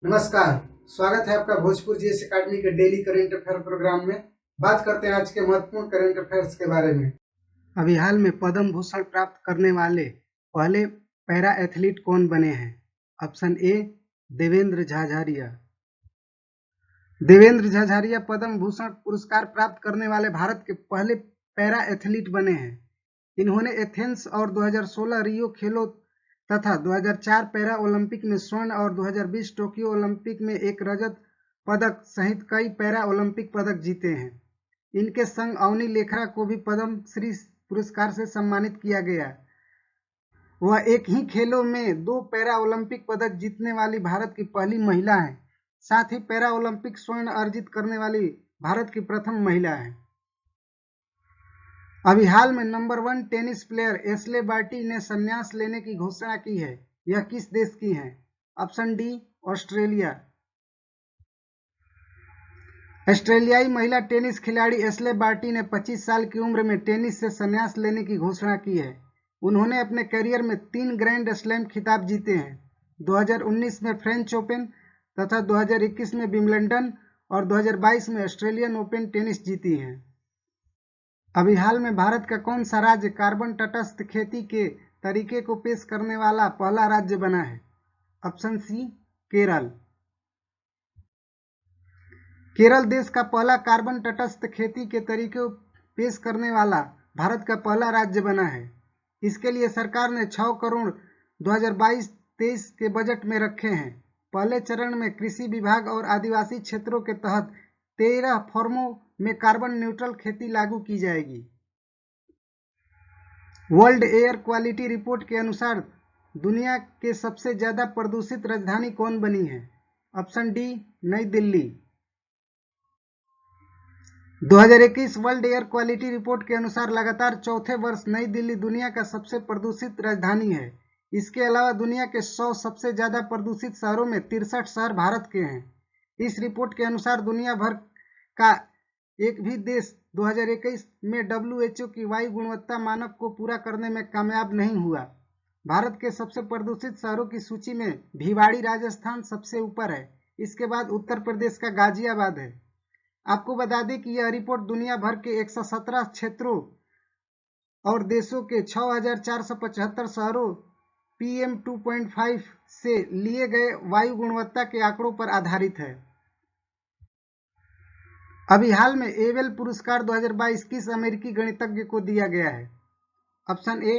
नमस्कार। स्वागत है आपका भोजपुर जीएस एकेडमी के डेली करेंट अफेयर प्रोग्राम में। बात करते हैं आज के महत्वपूर्ण करेंट अफेयर्स के बारे में। अभी हाल में पद्म भूषण प्राप्त करने वाले पहले पैरा एथलीट कौन बने हैं? Option A Devendra Jhajharia. देवेंद्र झाझारिया पद्म भूषण पुरस्कार प्राप्त करने वाले भारत के पहले पैरा एथलीट बने हैं। इन्होंने एथेंस और 2016 रियो खेलों तथा 2004 पैरा ओलंपिक में स्वर्ण और 2020 टोक्यो ओलंपिक में एक रजत पदक सहित कई पैरा ओलंपिक पदक जीते हैं। इनके संग अवनी लेखरा को भी पद्म श्री पुरस्कार से सम्मानित किया गया। वह एक ही खेलों में 2 पैरा ओलंपिक पदक जीतने वाली भारत की पहली महिला हैं। साथ ही पैरा ओलंपिक स्वर्ण अर्जित करने वाली भारत की प्रथम महिला है। अभी हाल में number 1 tennis player Ashleigh Barty ने संन्यास लेने की घोषणा की है। यह किस देश की है? Option D Australia. ऑस्ट्रेलियाई महिला टेनिस खिलाड़ी एशले बार्टी ने 25 साल की उम्र में टेनिस से संन्यास लेने की घोषणा की है। उन्होंने अपने करियर में 3 ग्रैंड स्लैम खिताब जीते हैं। 2019 में फ्रेंच ओपन तथा 2021 में विंबलडन और 2022 में ऑस्ट्रेलियन ओपन टेनिस जीती हैं। अभी हाल में भारत का कौन सा राज्य कार्बन तटस्थ खेती के तरीके को पेश करने वाला पहला राज्य बना है? Option C Kerala. केरल देश का पहला कार्बन तटस्थ खेती के तरीके को पेश करने वाला भारत का पहला राज्य बना है। इसके लिए सरकार ने 6 करोड़ 2022-23 के बजट में रखे हैं। पहले चरण में कृषि विभाग और आदिवासी क्षेत्रों के तहत 13 फर्मों में कार्बन न्यूट्रल खेती लागू की जाएगी। वर्ल्ड एयर क्वालिटी रिपोर्ट के अनुसार दुनिया के सबसे ज्यादा प्रदूषित राजधानी कौन बनी है? ऑप्शन डी नई Delhi. 2021 world air quality report के अनुसार लगातार चौथे वर्ष नई दिल्ली दुनिया का सबसे प्रदूषित राजधानी है। इसके अलावा दुनिया के 100 सबसे ज्यादा प्रदूषित शहरों में 63 शहर भारत के हैं। इस रिपोर्ट के अनुसार दुनिया भर का एक भी देश 2021 में WHO की वायु गुणवत्ता मानक को पूरा करने में कामयाब नहीं हुआ। भारत के सबसे प्रदूषित शहरों की सूची में भिवाड़ी राजस्थान सबसे ऊपर है। इसके बाद उत्तर प्रदेश का गाजियाबाद है। आपको बता दें कि यह रिपोर्ट दुनिया भर के 117 क्षेत्रों और देशों के 6475 शहरों PM 2.5 से लिए गए वायु गुणवत्ता के आंकड़ों पर आधारित है। अभी हाल में एबेल पुरस्कार 2022 किस अमेरिकी गणितज्ञ को दिया गया है? Option A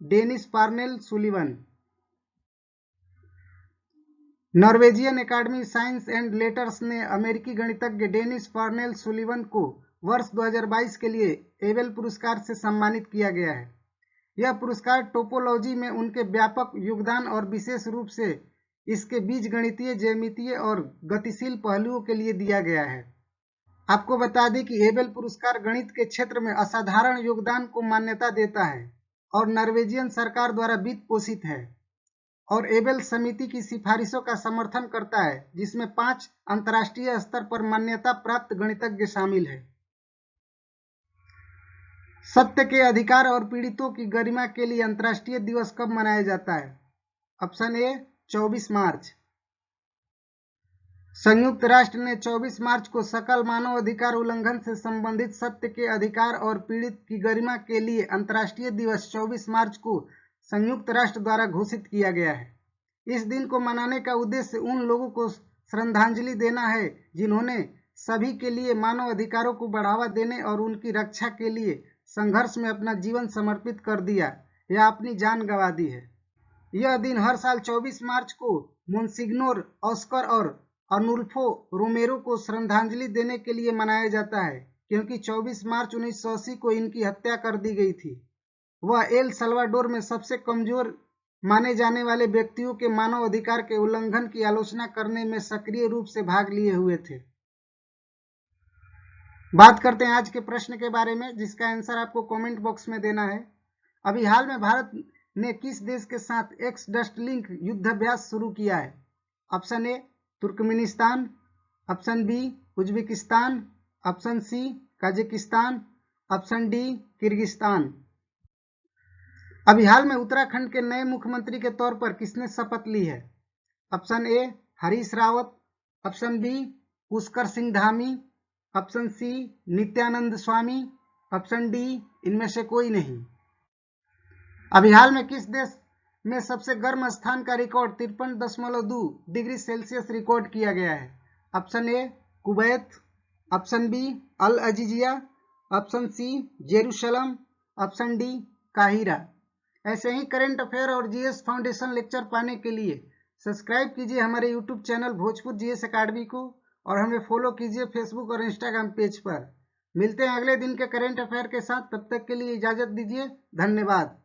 Dennis Parnell Sullivan. Norwegian academy science and letters ने अमेरिकी गणितज्ञ डेनिस पार्नेल सुलिवन को वर्ष 2022 के लिए एबेल पुरस्कार से सम्मानित किया गया है। यह पुरस्कार टोपोलॉजी में उनके व्यापक योगदान और विशेष रूप से इसके बीजगणितीय, ज्यामितीय और गतिशील पहलुओं के लिए दिया गया है। आपको बता दें कि एबेल पुरस्कार गणित के क्षेत्र में असाधारण योगदान को मान्यता देता है और नॉर्वेजियन सरकार द्वारा वित्त पोषित है और एबेल समिति की सिफारिशों का समर्थन करता है, जिसमें 5 अंतर्राष्ट्रीय स्तर पर मान्यता प्राप्त गणितज्ञ शामिल है। सत्य के अधिकार और पीड़ितों की गरिमा के लिए अंतर्राष्ट्रीय दिवस कब मनाया जाता है? ऑप्शन ए 24 मार्च। संयुक्त राष्ट्र ने 24 मार्च को सकल मानव अधिकार उल्लंघन से संबंधित सत्य के अधिकार और पीड़ित की गरिमा के लिए अंतर्राष्ट्रीय दिवस 24 मार्च को संयुक्त राष्ट्र द्वारा घोषित किया गया है। इस दिन को मनाने का उद्देश्य उन लोगों को श्रद्धांजलि देना है जिन्होंने सभी के लिए मानव अधिकारों को बढ़ावा देने और उनकी रक्षा के लिए संघर्ष में अपना जीवन समर्पित कर दिया या अपनी जान गंवा दी है। यह दिन हर साल 24 मार्च को मोनसिग्नोर ऑस्कर और अर्नुल्फो रोमेरो को श्रद्धांजलि देने के लिए मनाया जाता है, क्योंकि 24 मार्च 1980 को इनकी हत्या कर दी गई थी। वह एल सल्वाडोर में सबसे कमजोर माने जाने वाले व्यक्तियों के मानव अधिकार के उल्लंघन की आलोचना करने में सक्रिय रूप से भाग लिए हुए थे। बात करते हैं आज के प्रश्न के बारे में, जिसका आंसर आपको कमेंट बॉक्स में देना है। अभी हाल में भारत ने किस देश के साथ एक्स डस्ट लिंक युद्धाभ्यास शुरू किया है? Option A Turkmenistan, option B Uzbekistan, option C Kazakhstan, option D Kyrgyzstan. अभी हाल में उत्तराखंड के नए मुख्यमंत्री के तौर पर किसने शपथ ली है? Option A Harish Rawat, option B Pushkar Singh Dhami, option C Nityanand Swami, option D इनमें से कोई नहीं। अभी हाल में किस देश में सबसे गर्म स्थान का रिकॉर्ड 53.2 डिग्री सेल्सियस रिकॉर्ड किया गया है? Option A Kuwait, option B Al Aziziyah, option C Jerusalem, option D काहिरा। ऐसे ही करंट अफेयर और जीएस फाउंडेशन लेक्चर पाने के लिए सब्सक्राइब कीजिए हमारे YouTube channel Bhojpur GS academy को और हमें फॉलो कीजिए फेसबुक और इंस्टाग्राम पेज पर। मिलते हैं अगले दिन के करंट अफेयर के साथ, तब तक के लिए इजाजत दीजिए। धन्यवाद।